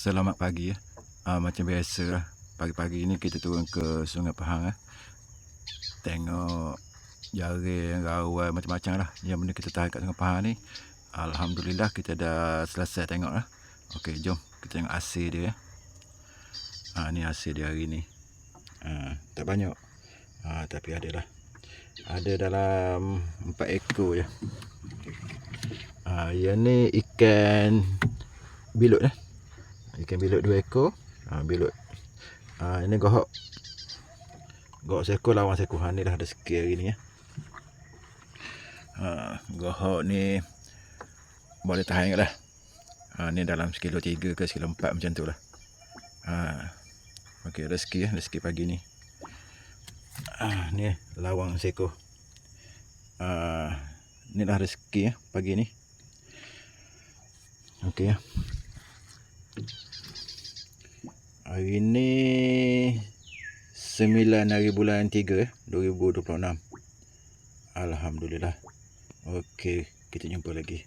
Selamat pagi ya. Macam biasa lah, pagi-pagi ni kita turun ke Sungai Pahang tengok jaring, rawai, macam-macam lah yang benda kita tahan kat Sungai Pahang ni. Alhamdulillah kita dah selesai tengok lah. Okey, jom kita tengok hasil dia ya. Ni hasil dia hari ni. Tak banyak, tapi adalah ada dalam 4 ekor je. Yang ni ikan bilut ikan bilut 2 ekor. Bilut ini gohok seekor lawan seekor. Ni dah ada rezeki hari ni ya. Gohok ni boleh tahan lah. Ni dalam sekilo 3 ke sekilo 4 macam tu lah. Okey, rezeki pagi ni. Ni lawang seekor. Ni dah rezeki ya pagi ni. Okey ya. Hari ni 9 hari bulan 3 2026. Alhamdulillah. Okey, kita jumpa lagi.